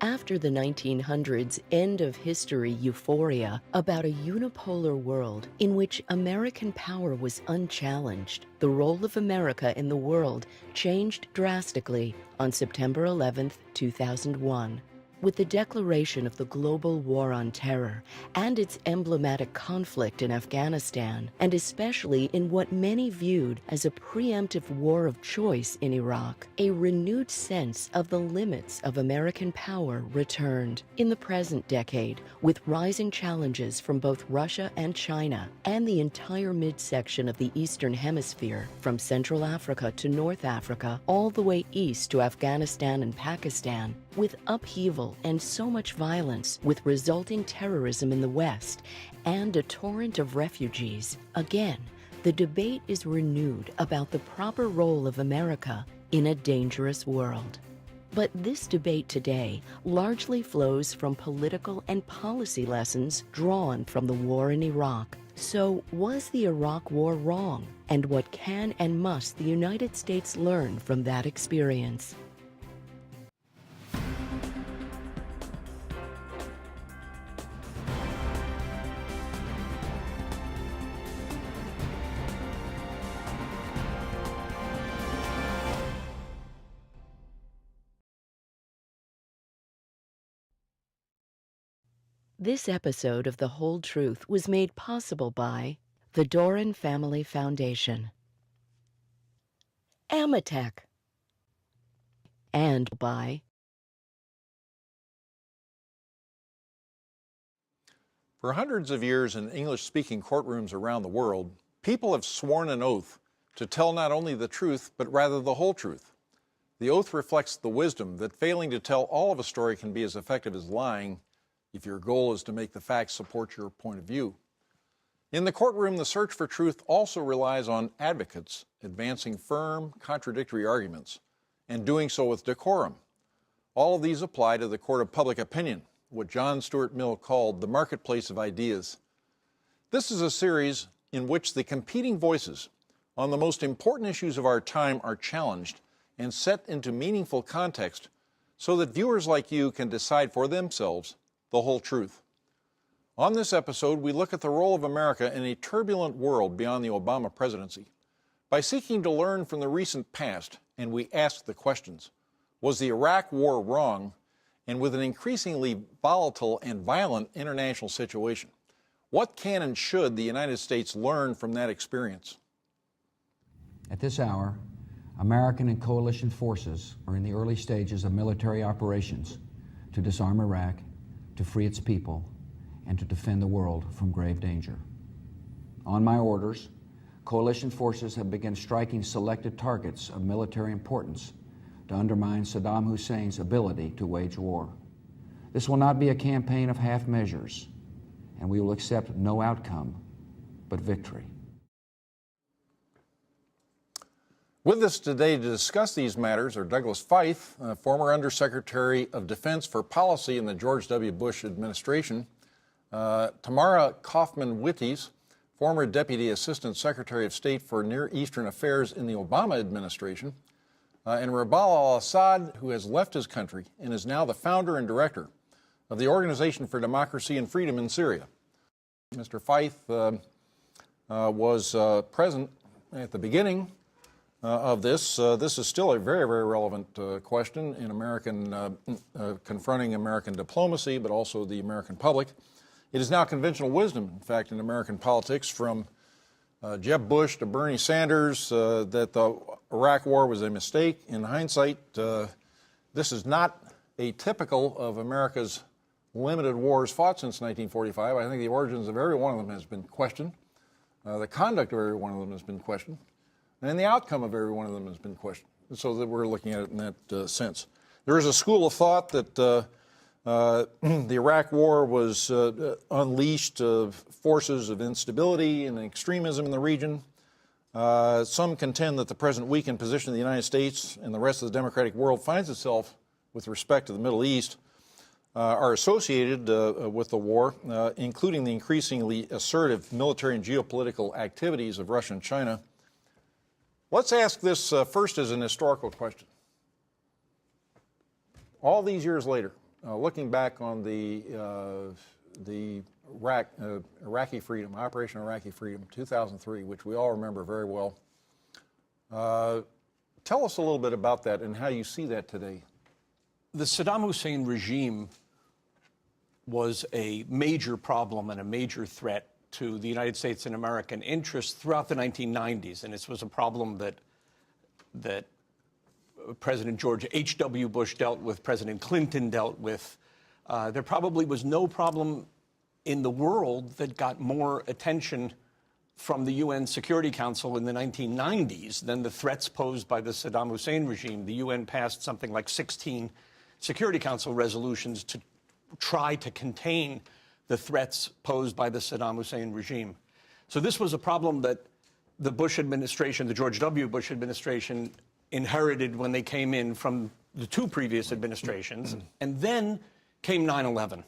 After the 1900s end-of-history euphoria about a unipolar world in which American power was unchallenged, the role of America in the world changed drastically on September 11, 2001. With the declaration of the global war on terror and its emblematic conflict in Afghanistan, and especially in what many viewed as a preemptive war of choice in Iraq, a renewed sense of the limits of American power returned. In the present decade, with rising challenges from both Russia and China, and the entire midsection of the Eastern Hemisphere, from Central Africa to North Africa, all the way east to Afghanistan and Pakistan, with upheaval and so much violence, with resulting terrorism in the West, and a torrent of refugees, again, the debate is renewed about the proper role of America in a dangerous world. But this debate today largely flows from political and policy lessons drawn from the war in Iraq. So, was the Iraq War wrong? And what can and must the United States learn from that experience? This episode of The Whole Truth was made possible by the Doran Family Foundation, Amatec, and by For hundreds of years in English-speaking courtrooms around the world, people have sworn an oath to tell not only the truth, but rather the whole truth. The oath reflects the wisdom that failing to tell all of a story can be as effective as lying if your goal is to make the facts support your point of view. In the courtroom, the search for truth also relies on advocates advancing firm, contradictory arguments, and doing so with decorum. All of these apply to the court of public opinion, what John Stuart Mill called the marketplace of ideas. This is a series in which the competing voices on the most important issues of our time are challenged and set into meaningful context so that viewers like you can decide for themselves the whole truth. On this episode, we look at the role of America in a turbulent world beyond the Obama presidency. By seeking to learn from the recent past, and we ask the questions, was the Iraq War wrong? And with an increasingly volatile and violent international situation, what can and should the United States learn from that experience? At this hour, American and coalition forces are in the early stages of military operations to disarm Iraq, to free its people, and to defend the world from grave danger. On my orders, coalition forces have begun striking selected targets of military importance to undermine Saddam Hussein's ability to wage war. This will not be a campaign of half measures, and we will accept no outcome but victory. With us today to discuss these matters are Douglas Feith, former Undersecretary of Defense for Policy in the George W. Bush administration, Tamara Cofman Wittes, former Deputy Assistant Secretary of State for Near Eastern Affairs in the Obama administration, and Ribal al-Assad, who has left his country and is now the founder and director of the Organization for Democracy and Freedom in Syria. Mr. Feith was present at the beginning of this. This is still a very, very relevant question in confronting American diplomacy, but also the American public. It is now conventional wisdom, in fact, in American politics, from Jeb Bush to Bernie Sanders, that the Iraq War was a mistake. In hindsight, this is not atypical of America's limited wars fought since 1945. I think the origins of every one of them has been questioned. The conduct of every one of them has been questioned. And the outcome of every one of them has been questioned, so that we're looking at it in that sense. There is a school of thought that the Iraq War was unleashed forces of instability and extremism in the region. Some contend that the present weakened position of the United States and the rest of the democratic world finds itself with respect to the Middle East are associated with the war, including the increasingly assertive military and geopolitical activities of Russia and China. Let's ask this first as an historical question. All these years later, looking back on the Iraqi Freedom, Operation Iraqi Freedom, 2003, which we all remember very well. Tell us a little bit about that and how you see that today. The Saddam Hussein regime was a major problem and a major threat to the United States and American interests throughout the 1990s, and this was a problem that President George H.W. Bush dealt with, President Clinton dealt with. There probably was no problem in the world that got more attention from the UN Security Council in the 1990s than the threats posed by the Saddam Hussein regime. The UN passed something like 16 Security Council resolutions to try to contain the threats posed by the Saddam Hussein regime. So this was a problem that the Bush administration, the George W. Bush administration, inherited when they came in from the two previous administrations. And then came 9/11.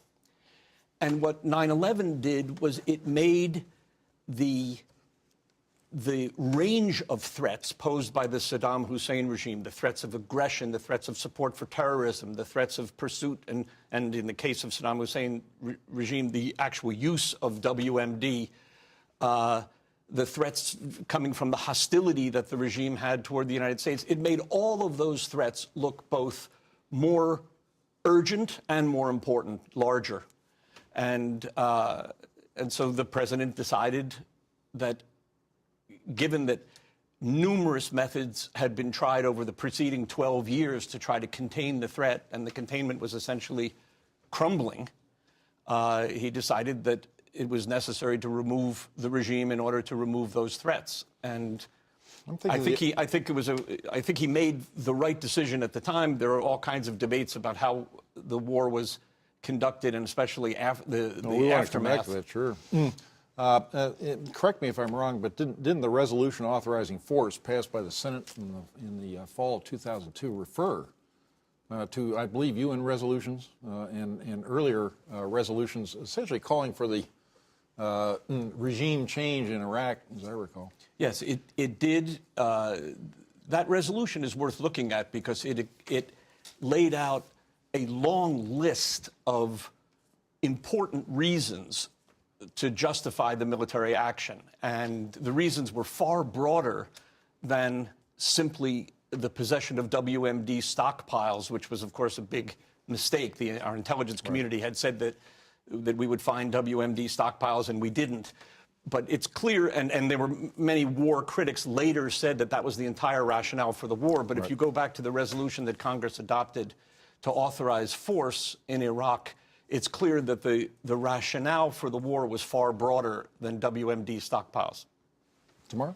And what 9/11 did was it made the range of threats posed by the Saddam Hussein regime, the threats of aggression, the threats of support for terrorism, the threats of pursuit, and in the case of Saddam Hussein regime, the actual use of WMD, the threats coming from the hostility that the regime had toward the United States. It made all of those threats look both more urgent and more important, larger. And so the president decided that, given that numerous methods had been tried over the preceding 12 years to try to contain the threat, and the containment was essentially crumbling, he decided that it was necessary to remove the regime in order to remove those threats. And I think he made the right decision at the time. There are all kinds of debates about how the war was conducted, and especially the aftermath. That, sure. Correct me if I'm wrong, but didn't the resolution authorizing force passed by the Senate in the fall of 2002 refer to, I believe, UN resolutions and earlier resolutions essentially calling for the regime change in Iraq, as I recall? Yes, it did. That resolution is worth looking at because it laid out a long list of important reasons to justify the military action. And the reasons were far broader than simply the possession of WMD stockpiles, which was, of course, a big mistake. Our intelligence community had said that we would find WMD stockpiles, and we didn't. But it's clear, and there were many war critics later said that that was the entire rationale for the war. But if you go back to the resolution that Congress adopted to authorize force in Iraq, it's clear that the rationale for the war was far broader than WMD stockpiles. Tamara?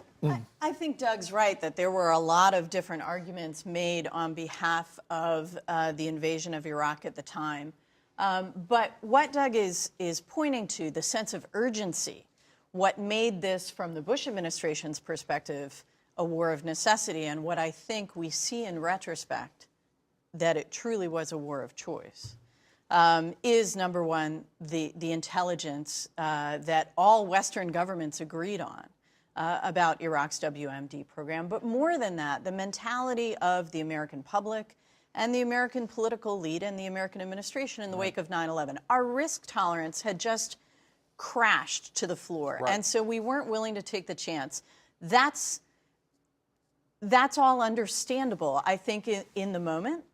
I think Doug's right that there were a lot of different arguments made on behalf of the invasion of Iraq at the time. But what Doug is pointing to, the sense of urgency, what made this, from the Bush administration's perspective, a war of necessity, and what I think we see in retrospect, that it truly was a war of choice, is, number one, the intelligence that all Western governments agreed on about Iraq's WMD program. But more than that, the mentality of the American public and the American political elite and the American administration in the wake of 9/11. Our risk tolerance had just crashed to the floor. And so we weren't willing to take the chance. That's all understandable, I think, in the moment.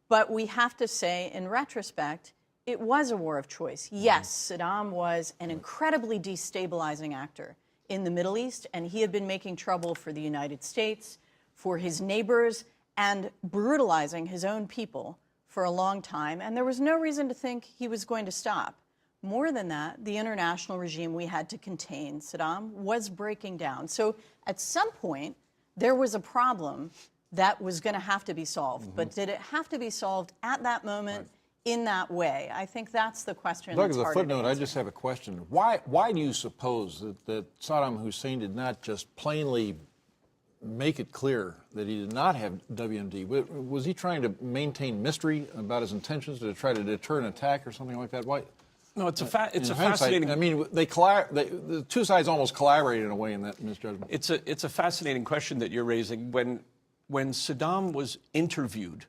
But we have to say, in retrospect, it was a war of choice. Yes, Saddam was an incredibly destabilizing actor in the Middle East, and he had been making trouble for the United States, for his neighbors, and brutalizing his own people for a long time. And there was no reason to think he was going to stop. More than that, the international regime we had to contain, Saddam, was breaking down. So at some point, there was a problem that was going to have to be solved. But did it have to be solved at that moment in that way? I think that's the question. Doug, as a footnote, I just have a question. Why do you suppose that Saddam Hussein did not just plainly make it clear that he did not have WMD? Was he trying to maintain mystery about his intentions to try to deter an attack or something like that? Why? No, it's a fascinating. I mean, the two sides almost collaborated in a way in that misjudgment. It's a fascinating question that you're raising. When Saddam was interviewed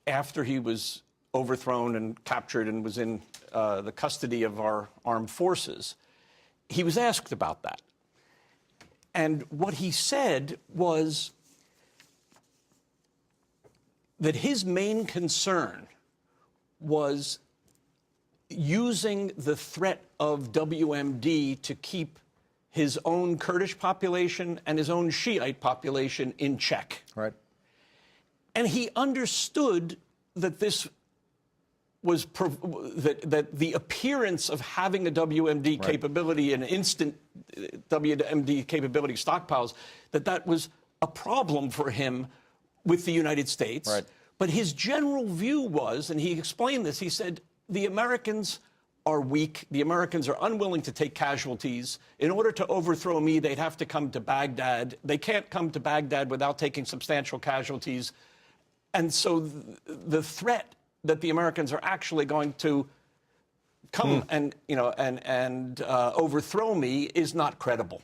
after he was overthrown and captured and was in the custody of our armed forces, he was asked about that. And what he said was that his main concern was using the threat of WMD to keep his own Kurdish population and his own Shiite population in check. Right. And he understood that this was that the appearance of having a WMD capability, an instant WMD capability stockpiles, that was a problem for him with the United States. Right. But his general view was, and he explained this, he said, the Americans are weak. The Americans are unwilling to take casualties. In order to overthrow me, they'd have to come to Baghdad. They can't come to Baghdad without taking substantial casualties. And so the threat that the Americans are actually going to come and overthrow me is not credible.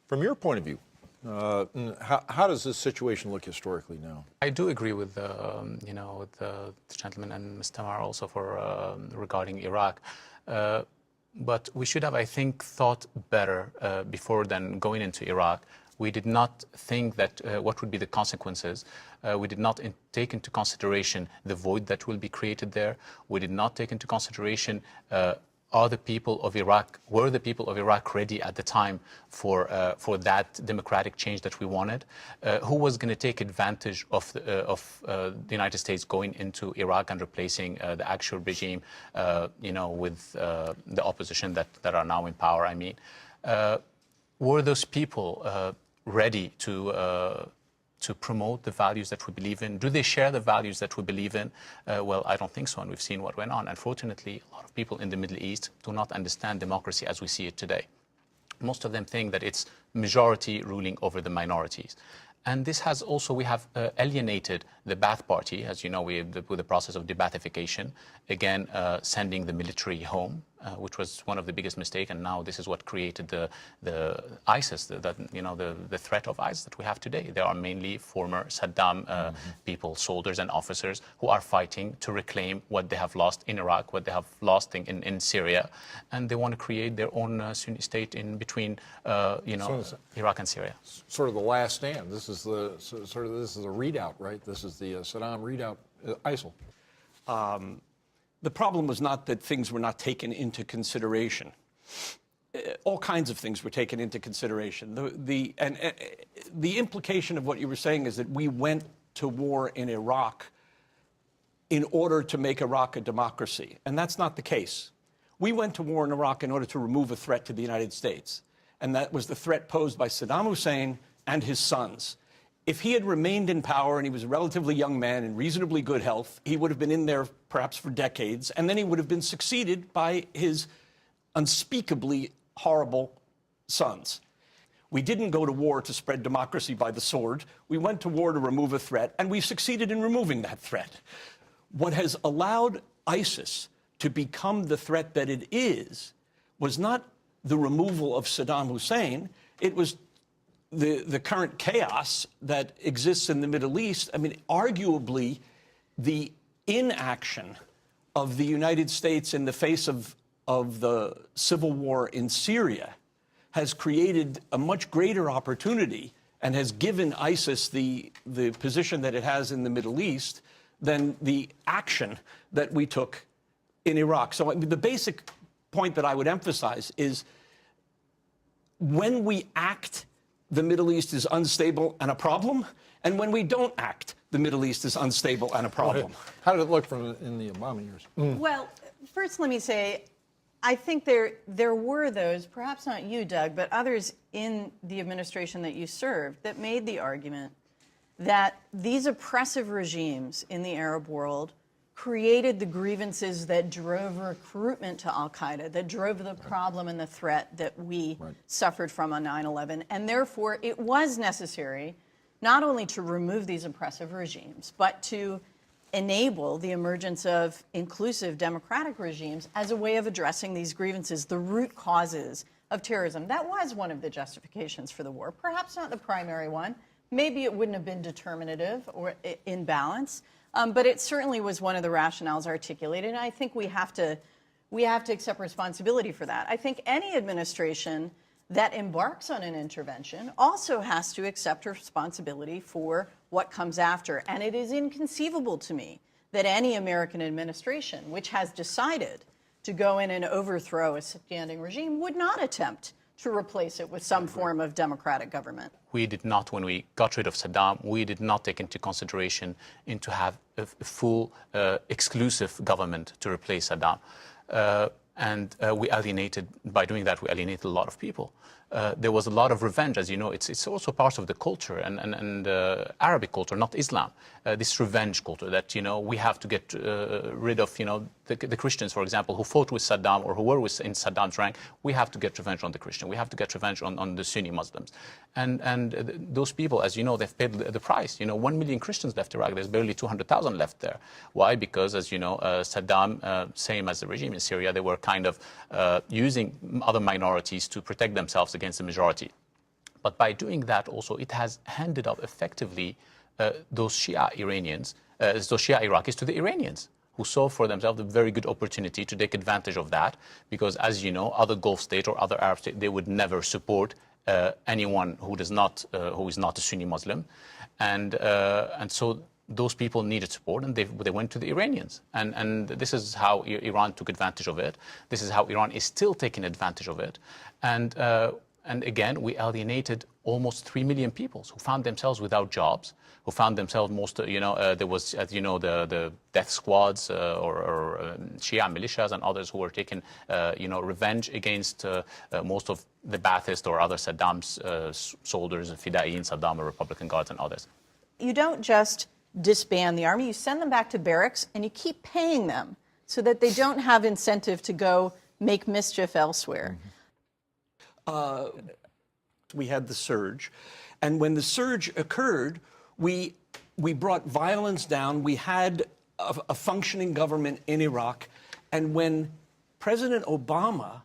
From your point of view, how does this situation look historically now? I do agree with with the gentleman and Ms. Tamara also for regarding Iraq. But we should have, I think, thought better before then going into Iraq. We did not think that what would be the consequences. We did not take into consideration the void that will be created there. We did not take into consideration were the people of Iraq ready at the time for that democratic change that we wanted? Who was going to take advantage of the United States going into Iraq and replacing the actual regime, with the opposition that are now in power? I mean, were those people ready to promote the values that we believe in? Do they share the values that we believe in? Well, I don't think so, and we've seen what went on. Unfortunately, a lot of people in the Middle East do not understand democracy as we see it today. Most of them think that it's majority ruling over the minorities. And this has also, we have alienated the Ba'ath Party, as you know, with the process of de-Baathification, again, sending the military home, which was one of the biggest mistakes. And now this is what created the ISIS, the threat of ISIS that we have today. There are mainly former Saddam people, soldiers and officers who are fighting to reclaim what they have lost in Iraq, what they have lost in Syria. And they want to create their own Sunni state in between, Iraq and Syria. Sort of the last stand. This is this is a readout, right? This is the Saddam readout, ISIL. The problem was not that things were not taken into consideration. All kinds of things were taken into consideration. The implication of what you were saying is that we went to war in Iraq in order to make Iraq a democracy, and that's not the case. We went to war in Iraq in order to remove a threat to the United States, and that was the threat posed by Saddam Hussein and his sons. If he had remained in power and he was a relatively young man in reasonably good health, he would have been in there perhaps for decades, and then he would have been succeeded by his unspeakably horrible sons. We didn't go to war to spread democracy by the sword. We went to war to remove a threat, and we succeeded in removing that threat. What has allowed ISIS to become the threat that it is was not the removal of Saddam Hussein. It was the current chaos that exists in the Middle East. I mean, arguably, the inaction of the United States in the face of the civil war in Syria has created a much greater opportunity and has given ISIS the position that it has in the Middle East than the action that we took in Iraq. So the basic point that I would emphasize is when we act, the Middle East is unstable and a problem, and when we don't act, the Middle East is unstable and a problem. How did it look in the Obama years? Well, first let me say, I think there were those, perhaps not you, Doug, but others in the administration that you served that made the argument that these oppressive regimes in the Arab world created the grievances that drove recruitment to al-Qaeda, that drove the problem and the threat that we suffered from on 9/11. And therefore, it was necessary not only to remove these oppressive regimes, but to enable the emergence of inclusive democratic regimes as a way of addressing these grievances, the root causes of terrorism. That was one of the justifications for the war, perhaps not the primary one. Maybe it wouldn't have been determinative or in balance, But it certainly was one of the rationales articulated, and I think we have to accept responsibility for that. I think any administration that embarks on an intervention also has to accept responsibility for what comes after. And it is inconceivable to me that any American administration which has decided to go in and overthrow a standing regime would not attempt to replace it with some form of democratic government. We did not, when we got rid of Saddam, we did not take into consideration to have a full exclusive government to replace Saddam. We alienated, by doing that, we alienated a lot of people. There was a lot of revenge, as you know. It's also part of the culture and Arabic culture, not Islam. This revenge culture that, we have to get rid of, the Christians, for example, who fought with Saddam or who were in Saddam's rank. We have to get revenge on the Christian. We have to get revenge on the Sunni Muslims. And those people, as you know, they've paid the price. 1 million Christians left Iraq. There's barely 200,000 left there. Why? Because, as you know, Saddam, same as the regime in Syria, they were kind of using other minorities to protect themselves against the majority. But by doing that also, it has handed up effectively those Shia Iraqis to the Iranians, who saw for themselves a very good opportunity to take advantage of that, because, as you know, other Gulf states or other Arab states, they would never support anyone who is not a Sunni Muslim, and so those people needed support, and they went to the Iranians, and this is how Iran took advantage of it. This is how Iran is still taking advantage of it, and again, we alienated almost 3 million people who found themselves without jobs, who found themselves there was, as you know, the death squads or Shia militias and others who were taking, revenge against most of the Ba'athist or other Saddam's soldiers, Fida'in, Saddam, or Republican Guards and others. You don't just disband the army, you send them back to barracks and you keep paying them so that they don't have incentive to go make mischief elsewhere. We had the surge, and when the surge occurred, we brought violence down. We had a functioning government in Iraq, and when President Obama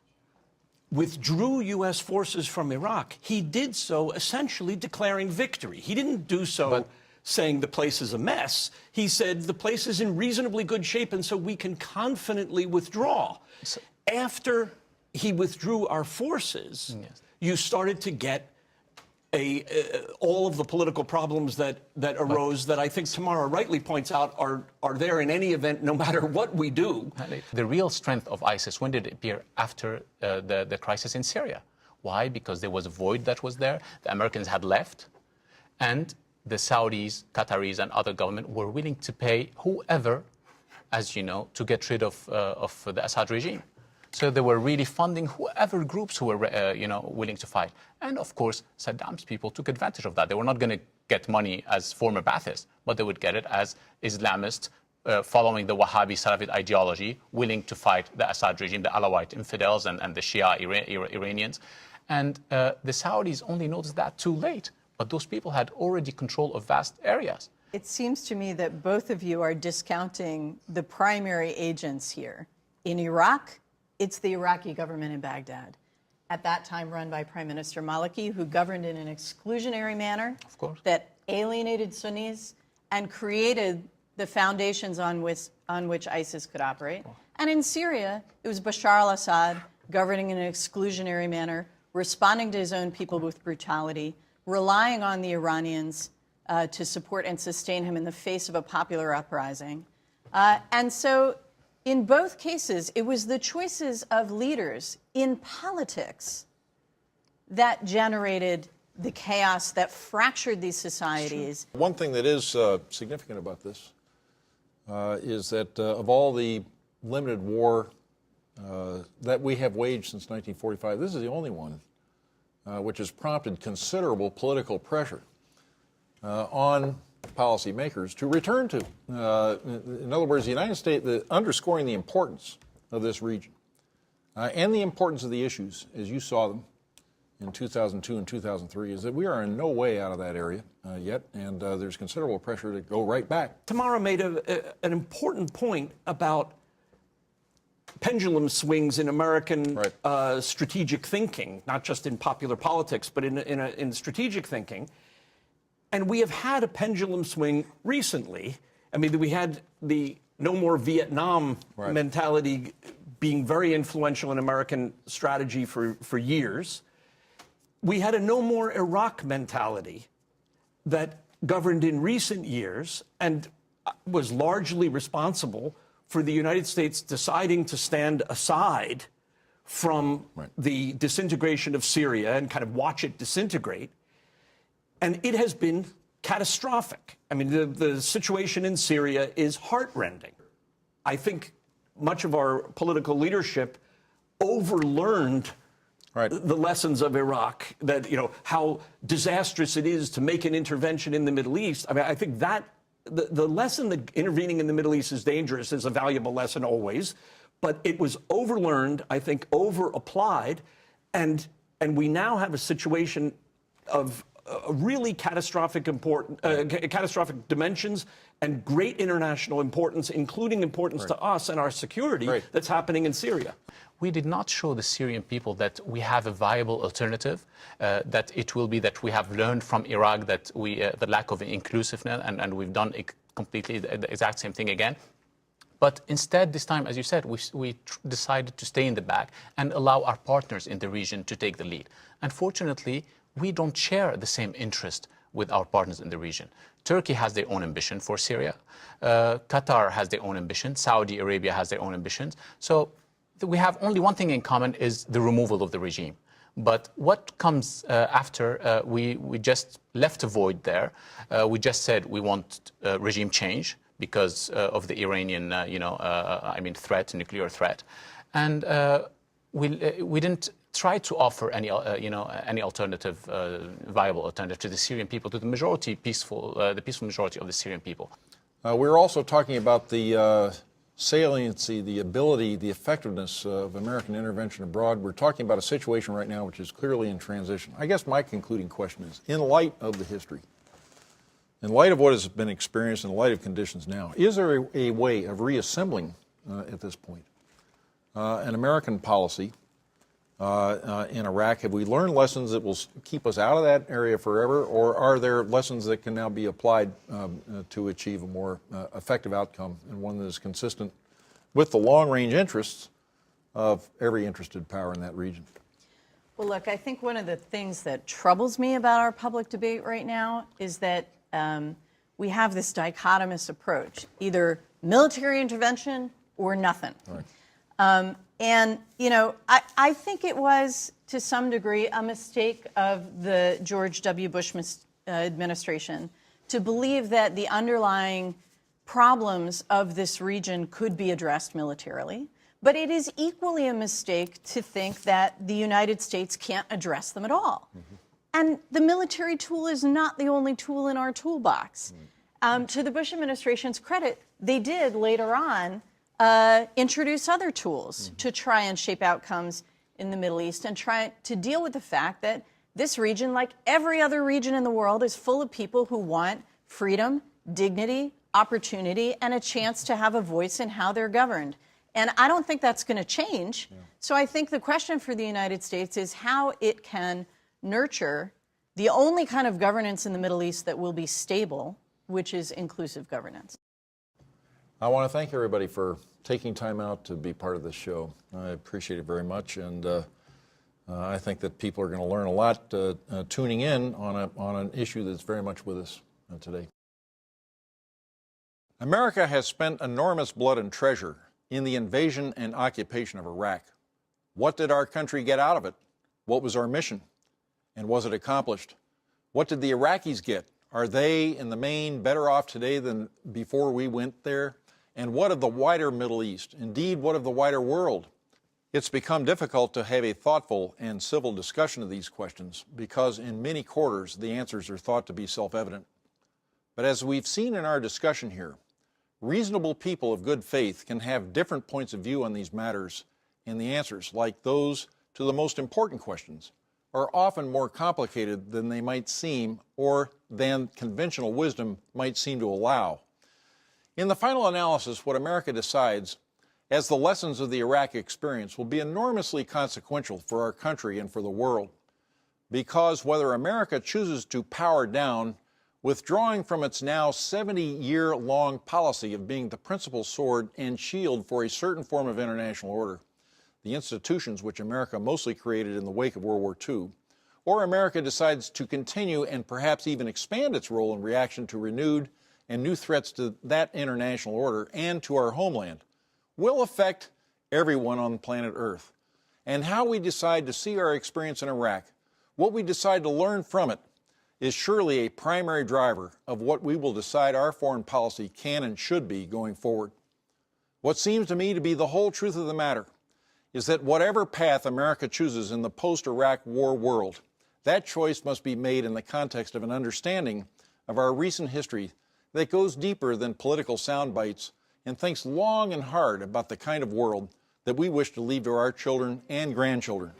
withdrew U.S. forces from Iraq, he did so essentially declaring victory. He didn't do so saying the place is a mess. He said the place is in reasonably good shape, and so we can confidently withdraw. After he withdrew our forces, you started to get all of the political problems that arose that I think Tamara rightly points out are there in any event, no matter what we do. The real strength of ISIS, when did it appear? After the crisis in Syria. Why? Because there was a void that was there. The Americans had left, and the Saudis, Qataris, and other government were willing to pay whoever, as you know, to get rid of the Assad regime. So they were really funding whoever groups who were, willing to fight. And of course, Saddam's people took advantage of that. They were not going to get money as former Ba'athists, but they would get it as Islamists following the Wahhabi Salafist ideology, willing to fight the Assad regime, the Alawite infidels and the Shia Iranians. And the Saudis only noticed that too late. But those people had already control of vast areas. It seems to me that both of you are discounting the primary agents here. In Iraq, it's the Iraqi government in Baghdad, at that time run by Prime Minister Maliki, who governed in an exclusionary manner that alienated Sunnis and created the foundations on which ISIS could operate. And in Syria, it was Bashar al-Assad governing in an exclusionary manner, responding to his own people with brutality, relying on the Iranians to support and sustain him in the face of a popular uprising. And so in both cases, it was the choices of leaders in politics that generated the chaos that fractured these societies. One thing that is significant about this is that of all the limited war that we have waged since 1945, this is the only one which has prompted considerable political pressure on policymakers to return to. In other words, the United States, underscoring the importance of this region and the importance of the issues as you saw them in 2002 and 2003, is that we are in no way out of that area yet, and there's considerable pressure to go right back. Tamara made an important point about pendulum swings in American strategic thinking, not just in popular politics, but in strategic thinking. And we have had a pendulum swing recently I mean, we had the no more Vietnam mentality being very influential in American strategy for years. We had a no more Iraq mentality that governed in recent years and was largely responsible for the United States deciding to stand aside from the disintegration of Syria and kind of watch it disintegrate. And it has been catastrophic. I mean, the situation in Syria is heartrending. I think much of our political leadership overlearned the lessons of Iraq, that, you know, how disastrous it is to make an intervention in the Middle East. I mean, I think that the lesson that intervening in the Middle East is dangerous is a valuable lesson always, but it was overlearned, I think, over-applied, and we now have a situation of really catastrophic catastrophic dimensions and great international importance, including importance to us and our security that's happening in Syria. We did not show the Syrian people that we have a viable alternative, that it will be that we have learned from Iraq that the lack of inclusiveness, and we've done completely the exact same thing again. But instead, this time, as you said, we decided to stay in the back and allow our partners in the region to take the lead. Unfortunately, we don't share the same interest with our partners in the region. Turkey has their own ambition for Syria. Qatar has their own ambition. Saudi Arabia has their own ambitions. So we have only one thing in common, is the removal of the regime. But what comes after, we just left a void there. We just said we want regime change because of the Iranian, threat, nuclear threat. And we didn't try to offer any alternative, viable alternative to the Syrian people, to the majority the peaceful majority of the Syrian people. We're also talking about the saliency, the ability, the effectiveness of American intervention abroad. We're talking about a situation right now which is clearly in transition. I guess my concluding question is, in light of the history, in light of what has been experienced, in light of conditions now, is there a way of reassembling at this point an American policy in Iraq? Have we learned lessons that will keep us out of that area forever, or are there lessons that can now be applied to achieve a more effective outcome, and one that is consistent with the long-range interests of every interested power in that region? Well, look, I think one of the things that troubles me about our public debate right now is that we have this dichotomous approach, either military intervention or nothing. And, you know, I think it was, to some degree, a mistake of the George W. Bush administration to believe that the underlying problems of this region could be addressed militarily. But it is equally a mistake to think that the United States can't address them at all. And the military tool is not the only tool in our toolbox. To the Bush administration's credit, they did later on introduce other tools to try and shape outcomes in the Middle East and try to deal with the fact that this region, like every other region in the world, is full of people who want freedom, dignity, opportunity, and a chance to have a voice in how they're governed. And I don't think that's going to change. So I think the question for the United States is how it can nurture the only kind of governance in the Middle East that will be stable, which is inclusive governance. I want to thank everybody for taking time out to be part of this show. I appreciate it very much, and I think that people are going to learn a lot tuning in on an issue that's very much with us today. America has spent enormous blood and treasure in the invasion and occupation of Iraq. What did our country get out of it? What was our mission? And was it accomplished? What did the Iraqis get? Are they, in the main, better off today than before we went there? And what of the wider Middle East? Indeed, what of the wider world? It's become difficult to have a thoughtful and civil discussion of these questions because in many quarters the answers are thought to be self-evident. But as we've seen in our discussion here, reasonable people of good faith can have different points of view on these matters, and the answers, like those to the most important questions, are often more complicated than they might seem or than conventional wisdom might seem to allow. In the final analysis, what America decides as the lessons of the Iraq experience will be enormously consequential for our country and for the world, because whether America chooses to power down withdrawing from its now 70-year-long policy of being the principal sword and shield for a certain form of international order, the institutions which America mostly created in the wake of World War II, or America decides to continue and perhaps even expand its role in reaction to renewed and new threats to that international order and to our homeland, will affect everyone on planet Earth. And how we decide to see our experience in Iraq, what we decide to learn from it, is surely a primary driver of what we will decide our foreign policy can and should be going forward. What seems to me to be the whole truth of the matter is that whatever path America chooses in the post-Iraq war world, that choice must be made in the context of an understanding of our recent history that goes deeper than political sound bites and thinks long and hard about the kind of world that we wish to leave to our children and grandchildren.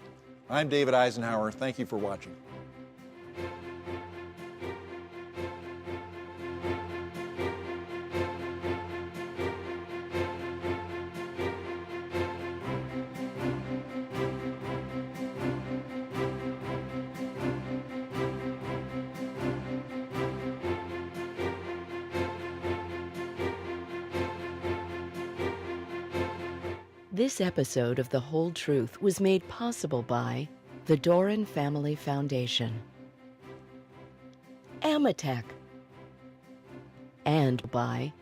I'm David Eisenhower. Thank you for watching. This episode of The Whole Truth was made possible by the Doran Family Foundation, Amatec, and by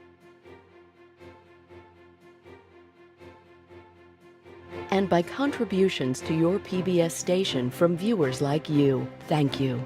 contributions to your PBS station from viewers like you. Thank you.